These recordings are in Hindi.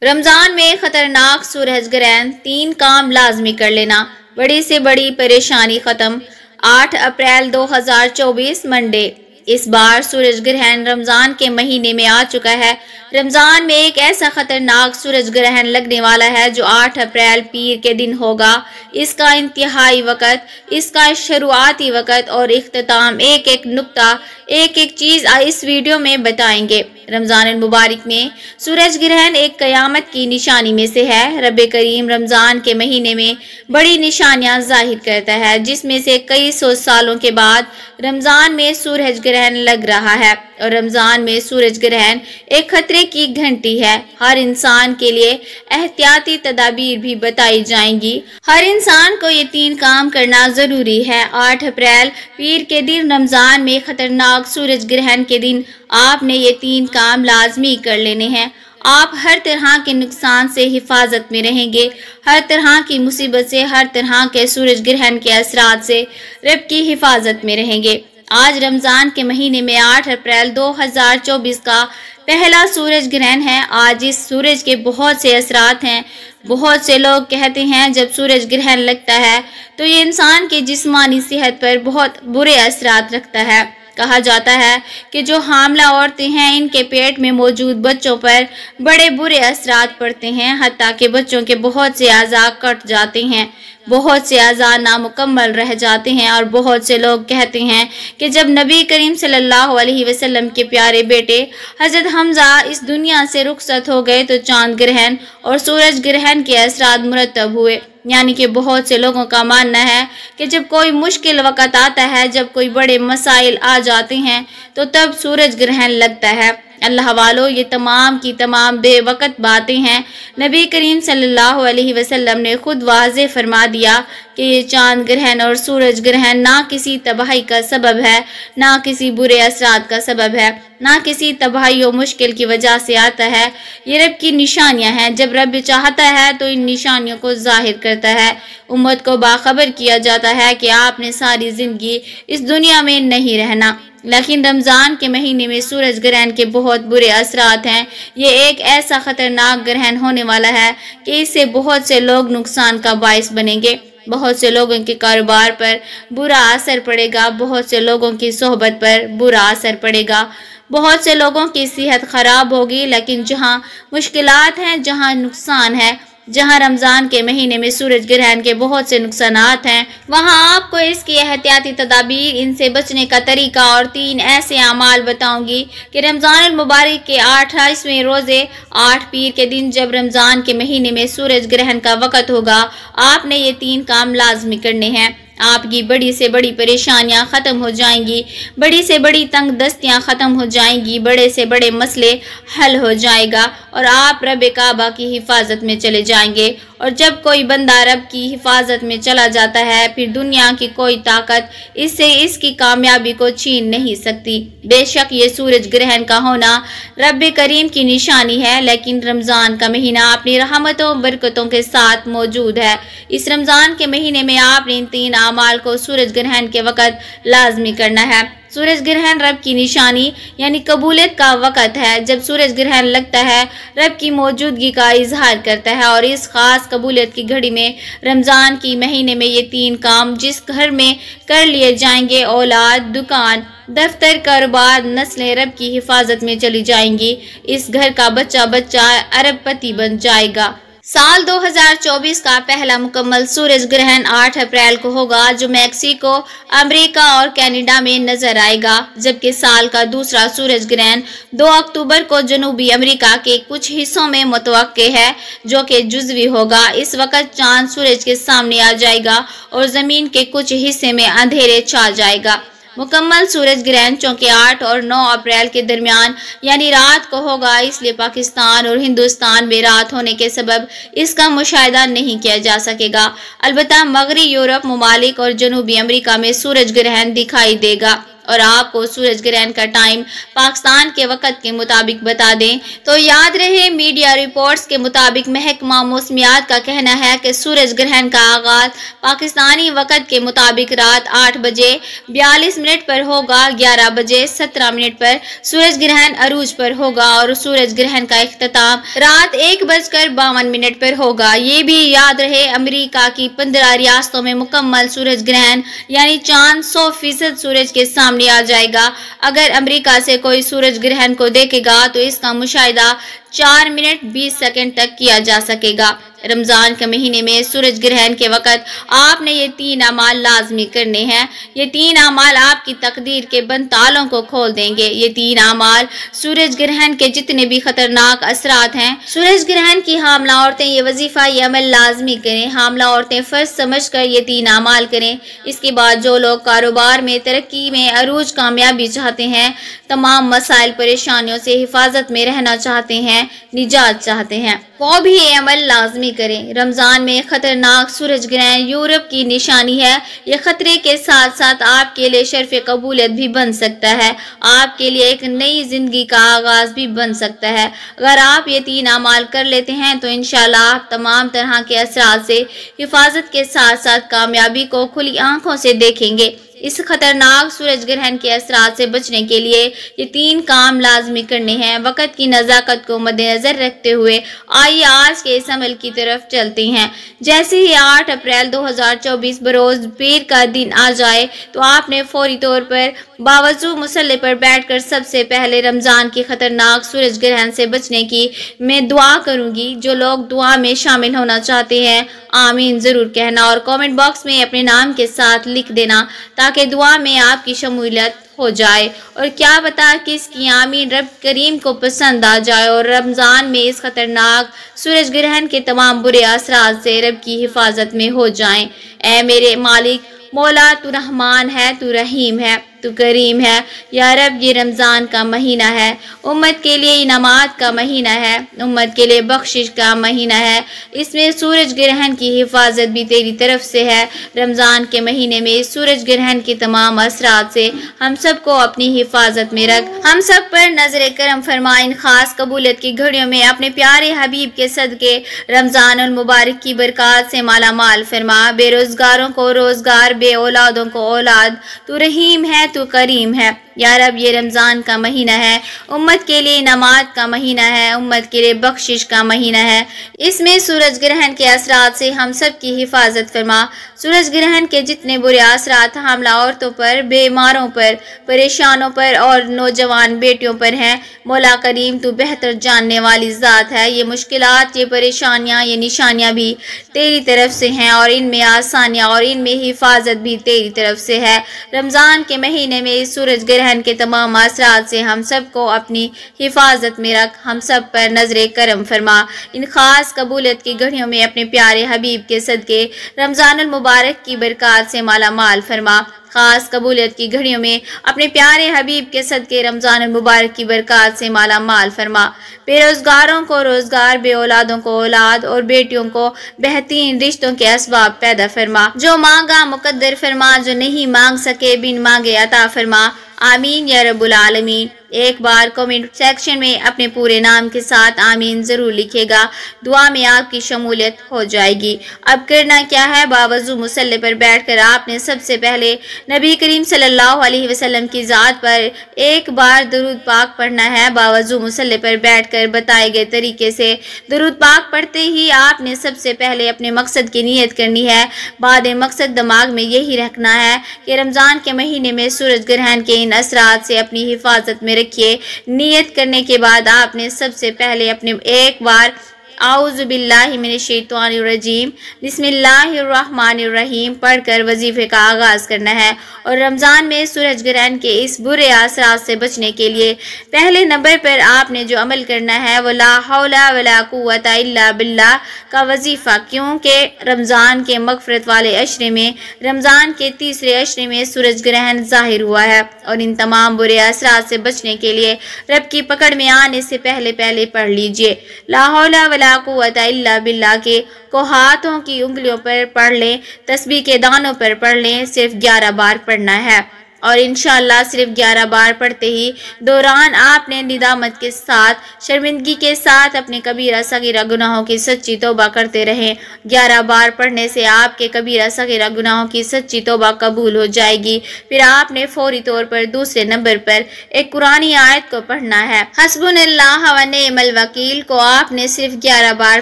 रमजान में खतरनाक सूरज ग्रहण, 3 काम लाजमी कर लेना, बड़ी से बड़ी परेशानी खत्म। 8 अप्रैल 2024 मंडे। इस बार सूरज ग्रहण रमजान के महीने में आ चुका है। रमजान में एक ऐसा खतरनाक सूरज ग्रहण लगने वाला है जो 8 अप्रैल पीर के दिन होगा। इसका इंतहाई वक़्त, इसका शुरुआती वक़्त और इख्तिताम, एक एक नुक्ता, एक एक चीज़ इस वीडियो में बताएंगे। रमज़ान मुबारक में सूरज ग्रहण एक क़यामत की निशानी में से है। रब करीम रमज़ान के महीने में बड़ी निशानियां जाहिर करता है, जिसमें से कई सौ सालों के बाद रमज़ान में सूरज ग्रहण लग रहा है। और रमज़ान में सूरज ग्रहण एक खतरे की घंटी है। हर इंसान के लिए एहतियाती तदाबीर भी बताई जाएंगी। हर इंसान को ये 3 काम करना ज़रूरी है। 8 अप्रैल पीर के दिन रमज़ान में खतरनाक सूरज ग्रहण के दिन आपने ये 3 काम लाजमी कर लेने हैं। आप हर तरह के नुकसान से हिफाजत में रहेंगे, हर तरह की मुसीबत से, हर तरह के सूरज ग्रहण के असरात से रब की हिफाजत में रहेंगे। आज रमज़ान के महीने में 8 अप्रैल 2024 का पहला सूरज ग्रहण है। आज इस सूरज के बहुत से असरात हैं। बहुत से लोग कहते हैं जब सूरज ग्रहण लगता है तो ये इंसान की जिस्मानी सेहत पर बहुत बुरे असरात रखता है। कहा जाता है कि जो हामला औरतें हैं, इनके पेट में मौजूद बच्चों पर बड़े बुरे असरात पड़ते हैं, हत्ता कि बच्चों के बहुत से अज़ा कट जाते हैं, बहुत से अज़ा नामुकम्मल रह जाते हैं। और बहुत से लोग कहते हैं कि जब नबी करीम सल्लल्लाहु अलैहि वसल्लम के प्यारे बेटे हज़रत हमज़ा इस दुनिया से रुखसत हो गए तो चांद ग्रहण और सूरज ग्रहण के असरात मुरतब हुए। यानी कि बहुत से लोगों का मानना है कि जब कोई मुश्किल वक़्त आता है, जब कोई बड़े मसाइल आ जाते हैं तो तब सूरज ग्रहण लगता है। अल्लाह वालों, ये तमाम की तमाम बेवक़्त बातें हैं। नबी करीम सल्लल्लाहु अलैहि वसल्लम ने खुद वाज़े फरमा दिया कि ये चांद ग्रहण और सूरज ग्रहण ना किसी तबाही का सबब है, ना किसी बुरे असरात का सबब है, ना किसी तबाही और मुश्किल की वजह से आता है। ये रब की निशानियां हैं। जब रब चाहता है तो इन निशानियों को जाहिर करता है। उम्मत को बाखबर किया जाता है कि आपने सारी ज़िंदगी इस दुनिया में नहीं रहना। लेकिन रमज़ान के महीने में सूरज ग्रहण के बहुत बुरे असरात हैं। ये एक ऐसा ख़तरनाक ग्रहण होने वाला है कि इससे बहुत से लोग नुकसान का बायस बनेंगे। बहुत से लोगों के कारोबार पर बुरा असर पड़ेगा, बहुत से लोगों की सोहबत पर बुरा असर पड़ेगा, बहुत से लोगों की सेहत ख़राब होगी। लेकिन जहाँ मुश्किलात हैं, जहाँ नुकसान है, जहाँ रमज़ान के महीने में सूरज ग्रहण के बहुत से नुकसानात हैं, वहाँ आपको इसकी एहतियाती तदाबीर, इनसे बचने का तरीका और 3 ऐसे अमाल बताऊंगी कि रमज़ान मुबारक के 28वें रोज़े 8 पीर के दिन जब रमज़ान के महीने में सूरज ग्रहण का वक़्त होगा, आपने ये 3 काम लाजमी करने हैं। आपकी बड़ी से बड़ी परेशानियां ख़त्म हो जाएंगी, बड़ी से बड़ी तंग दस्तियाँ ख़त्म हो जाएंगी, बड़े से बड़े मसले हल हो जाएगा और आप रब काबा की हिफाजत में चले जाएंगे। और जब कोई बंदा रब की हिफाजत में चला जाता है, फिर दुनिया की कोई ताकत इससे इसकी कामयाबी को छीन नहीं सकती। बेशक ये सूरज ग्रहण का होना रब करीम की निशानी है, लेकिन रमज़ान का महीना अपनी रहमतों बरकतों के साथ मौजूद है। इस रमज़ान के महीने में आपने इन 3 अमाल को सूरज ग्रहण के वक़्त लाजमी करना है। सूरज ग्रहण रब की निशानी यानी कबूलियत का वक़्त है। जब सूरज ग्रहण लगता है, रब की मौजूदगी का इजहार करता है। और इस खास कबूलियत की घड़ी में, रमज़ान की महीने में, ये 3 काम जिस घर में कर लिए जाएंगे, औलाद, दुकान, दफ्तर, कारोबार, नस्लें रब की हिफाजत में चली जाएंगी। इस घर का बच्चा बच्चा अरबपति बन जाएगा। साल 2024 का पहला मुकम्मल सूरज ग्रहण 8 अप्रैल को होगा, जो मैक्सिको, अमेरिका और कनाडा में नजर आएगा। जबकि साल का दूसरा सूरज ग्रहण 2 अक्टूबर को जनूबी अमेरिका के कुछ हिस्सों में मुतवक्के है, जो कि जुज़वी होगा। इस वक्त चांद सूरज के सामने आ जाएगा और ज़मीन के कुछ हिस्से में अंधेरे छा जाएगा। मुकम्मल सूरज ग्रहण चूँकि 8 और 9 अप्रैल के दरमियान यानी रात को होगा, इसलिए पाकिस्तान और हिंदुस्तान में रात होने के सबब इसका मुशाहिदा नहीं किया जा सकेगा। अलबत्ता मगरबी यूरोप ममालिक और जनूबी अमेरिका में सूरज ग्रहण दिखाई देगा और आपको सूरज ग्रहण का टाइम पाकिस्तान के वक्त के मुताबिक बता दें तो याद रहे, मीडिया रिपोर्ट्स के मुताबिक महकमा मौसमियात का कहना है कि सूरज ग्रहण का आगाज पाकिस्तानी वक्त के मुताबिक रात 8 बजे 42 मिनट पर होगा। 11 बजे 17 मिनट पर सूरज ग्रहण अरूज पर होगा और सूरज ग्रहण का इख्तिताम रात 1:52 पर होगा। ये भी याद रहे, अमेरिका की 15 रियासतों में मुकम्मल सूरज ग्रहण यानी चांद 100% सूरज के सामने आ जाएगा। अगर अमेरिका से कोई सूरज ग्रहण को देखेगा तो इसका मुशाहिदा 4 मिनट 20 सेकंड तक किया जा सकेगा। रमजान के महीने में सूरज ग्रहण के वक्त आपने ये 3 अमाल लाजमी करने हैं। ये 3 अमाल आपकी तकदीर के बंद तालों को खोल देंगे। ये 3 अमाल सूरज ग्रहण के जितने भी खतरनाक असरात हैं, सूरज ग्रहण की हामला औरतें ये वजीफा ये अमल लाजमी करें। हामला औरतें फर्ज समझकर ये 3 अमाल करें। इसके बाद जो लोग कारोबार में तरक्की में अरूज कामयाबी चाहते हैं, तमाम मसाइल परेशानियों से हिफाजत में रहना चाहते हैं, निजात चाहते हैं, वो भी ये अमल लाजमी करें। रमजान में खतरनाक सूरज ग्रहण यूरोप की निशानी है। ये खतरे के साथ साथ आपके लिए शर्फ कबूलियत भी बन सकता है, आपके लिए एक नई जिंदगी का आगाज भी बन सकता है। अगर आप ये 3 अमाल कर लेते हैं तो इंशाल्लाह आप तमाम तरह के असरात से हिफाजत के साथ साथ कामयाबी को खुली आंखों से देखेंगे। इस खतरनाक सूरज ग्रहण के असरात से बचने के लिए ये 3 काम लाजमी करने हैं। वक्त की नज़ाकत को मद्देनजर रखते हुए आइए आज के इस अमल की तरफ चलते हैं। जैसे ही 8 अप्रैल 2024 बरोज पीर का दिन आ जाए तो आपने फौरी तौर पर बावजू मुसल्ले पर बैठकर सबसे पहले रमजान की खतरनाक सूरज ग्रहण से बचने की मैं दुआ करूंगी। जो लोग दुआ में शामिल होना चाहते हैं आमीन जरूर कहना और कमेंट बॉक्स में अपने नाम के साथ लिख देना ताकि दुआ में आपकी शमूलियत हो जाए। और क्या पता किसकी आमीन रब करीम को पसंद आ जाए और रमज़ान में इस खतरनाक सूरज ग्रहण के तमाम बुरे असरात से रब की हिफाजत में हो जाएं। ऐ मेरे मालिक मौला, तू रहमान है, तू रहीम है, तू करीम है। या रब, ये रमज़ान का महीना है, उम्मत के लिए इनामात का महीना है, उम्मत के लिए बख्शिश का महीना है। इसमें सूरज ग्रहण की हिफाजत भी तेरी तरफ से है। रमज़ान के महीने में सूरज ग्रहण के तमाम असरात से हम सबको अपनी हिफाजत में रख, हम सब पर नजर करम फरमा। इन खास कबूलियत की घड़ियों में अपने प्यारे हबीब के सदके रमज़ान उल मुबारक की बरकत से माला माल फरमा। बेरोजगारों को रोजगार, बे औलादों को औलाद, तू रहीम है, तू करीम है। या रब, ये रमज़ान का महीना है, उम्मत के लिए नमाज का महीना है, उम्मत के लिए बख्शिश का महीना है। इसमें सूरज ग्रहण के असरात से हम सब की हिफाजत फरमा। सूरज ग्रहण के जितने बुरे असरात हमला औरतों पर, बीमारों पर, परेशानों पर और नौजवान बेटियों पर हैं, मौला करीम तू बेहतर जानने वाली ज़ात है। ये मुश्किलात, ये परेशानियाँ, ये निशानियाँ भी तेरी तरफ से हैं और इनमें आसानियाँ और इनमें हिफाजत भी तेरी तरफ से है। रमज़ान के महीने में इस सूरज ग्रहण के तमाम असरात से हम सब को अपनी हिफाजत में रख, हम सब पर नजरे करम फरमा। इन खास कबूलियत की घड़ियों में अपने प्यारे हबीब के सदके रमज़ानुल मुबारक की बरकत से माला माल फरमा। खास कबूलियत की घड़ियों में अपने प्यारे हबीब के सदके रमज़ान मुबारक की बरकत से माला माल फरमा। बेरोजगारों को रोजगार, बे औलादों को औलाद और बेटियों को बेहतरीन रिश्तों के असबाब पैदा फरमा। जो मांगा मुकद्दर फरमा, जो नहीं मांग सके बिन मांगे अता फरमा। आमीन या रब्बुल आलमीन। एक बार कमेंट सेक्शन में अपने पूरे नाम के साथ आमीन जरूर लिखिएगा, दुआ में आपकी शमूलियत हो जाएगी। अब करना क्या है, बावजू मुसल्ले पर बैठकर आपने सबसे पहले नबी करीम सल्लल्लाहु अलैहि वसल्लम की ज़ात पर एक बार दरूद पाक पढ़ना है। बावजू मुसल्ले पर बैठकर बताए गए तरीके से दरूद पाक पढ़ते ही आपने सबसे पहले अपने मकसद की नीयत करनी है। बाद मकसद दिमाग में यही रखना है कि रमज़ान के महीने में सूरज ग्रहण के इन असरात से अपनी हिफाजत में रखिए। नियत करने के बाद आपने सबसे पहले अपने एक बार आऊज़ु बिल्लाहि मिनश शैतानिर रजीम बिस्मिल्लाहिर्रहमानिर्रहीम पढ़कर वजीफे का आगाज़ करना है। और रमज़ान में सूरज ग्रहण के इस बुरे असरात से बचने के लिए पहले नंबर पर आपने जो अमल करना है वो ला हौला वला कुव्वता इल्ला बिल्लाह का वजीफ़ा, क्योंकि रमज़ान के मग़फ़िरत वाले अशरे में, रमज़ान के तीसरे अशरे में सूरज ग्रहण ज़ाहिर हुआ है। और इन तमाम बुरे असरात से बचने के लिए रब की पकड़ में आने से पहले पढ़ लीजिए ला हौला वला कुव्वता इल्ला बिल्लाह के को हाथों की उंगलियों पर पढ़ लें, तस्बीह के दानों पर पढ़ लें। सिर्फ 11 बार पढ़ना है। और इंशाअल्लाह सिर्फ 11 बार पढ़ते ही दौरान आपने निदामत के साथ, शर्मिंदगी के साथ अपने कबीरा सगीरा गुनाहों की सच्ची तौबा करते रहें। 11 बार पढ़ने से आपके कबीरा सगीरा गुनाहों की सच्ची तौबा कबूल हो जाएगी। फिर आपने फौरी तौर पर दूसरे नंबर पर एक कुरानी आयत को पढ़ना है। हस्बुनल्लाह व निअमल वकील को आपने सिर्फ 11 बार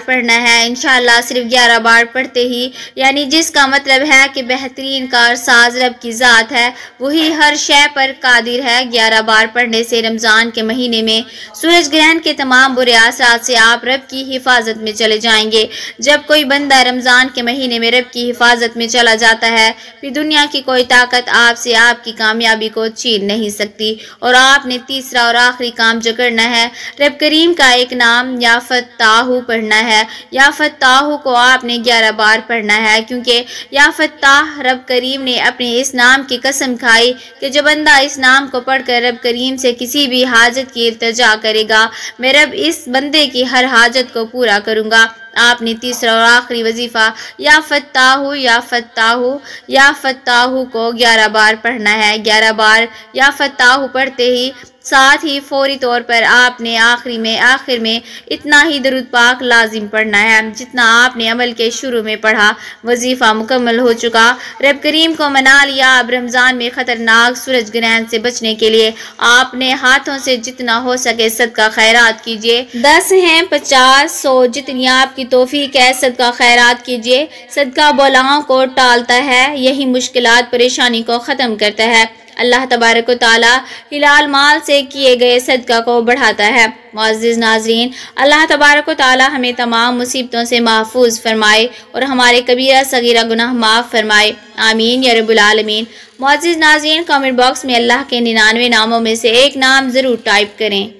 पढ़ना है। इंशाअल्लाह सिर्फ 11 बार पढ़ते ही, यानी जिसका मतलब है कि बेहतरीन कारसाज रब की जात है, वही हर शय पर कादिर है। 11 बार पढ़ने से रमज़ान के महीने में सूरज ग्रहण के तमाम बुरे असरात से आप रब की हिफाजत में चले जाएंगे। जब कोई बंदा रमज़ान के महीने में रब की हिफाजत में चला जाता है, फिर दुनिया की कोई ताकत आपसे आपकी कामयाबी को छीन नहीं सकती। और आपने तीसरा और आखिरी काम जो करना है, रब करीम का एक नाम या फत्ताहू पढ़ना है। या फत्ताहू को आपने 11 बार पढ़ना है, क्योंकि या फत्ताह रब करीम ने अपने इस नाम की कसम खाई कि जो बंदा इस नाम को पढ़कर रब करीम से किसी भी हाजत की इल्तिजा करेगा, मैं रब इस बंदे की हर हाजत को पूरा करूँगा। आपने तीसरा और आखिरी वजीफा या फत्ताहू या फत्ताहू या फत्ताहू को 11 बार पढ़ना है। 11 बार या फत्ताहू पढ़ते ही साथ ही फौरी तौर पर आपने आखिर में इतना ही दरूद पाक लाजिम पढ़ना है जितना आपने अमल के शुरू में पढ़ा। वजीफा मुकम्मल हो चुका। रब करीम को मना लिया। अब रमज़ान में ख़तरनाक सूरज ग्रहण से बचने के लिए आपने हाथों से जितना हो सके सदका खैरात कीजिए। 10 हैं 50 100 जितनी आपकी तौफीक है सदका खैरात कीजिए। सदका बलाओं को टालता है, यही मुश्किलात परेशानी को ख़त्म करता है। अल्लाह तबारक व तआला हिलाल माल से किए गए सदका को बढ़ाता है। मुअज़्ज़िज़ नाज़रीन, अल्लाह तबारक व तआला हमें तमाम मुसीबतों से महफूज फरमाए और हमारे कबीरा सगीरा गुनाह माफ़ फरमाए। आमीन या रब्बुल आलमीन। मुअज़्ज़िज़ नाज़रीन, कमेंट बॉक्स में अल्लाह के 99 नामों में से एक नाम ज़रूर टाइप करें।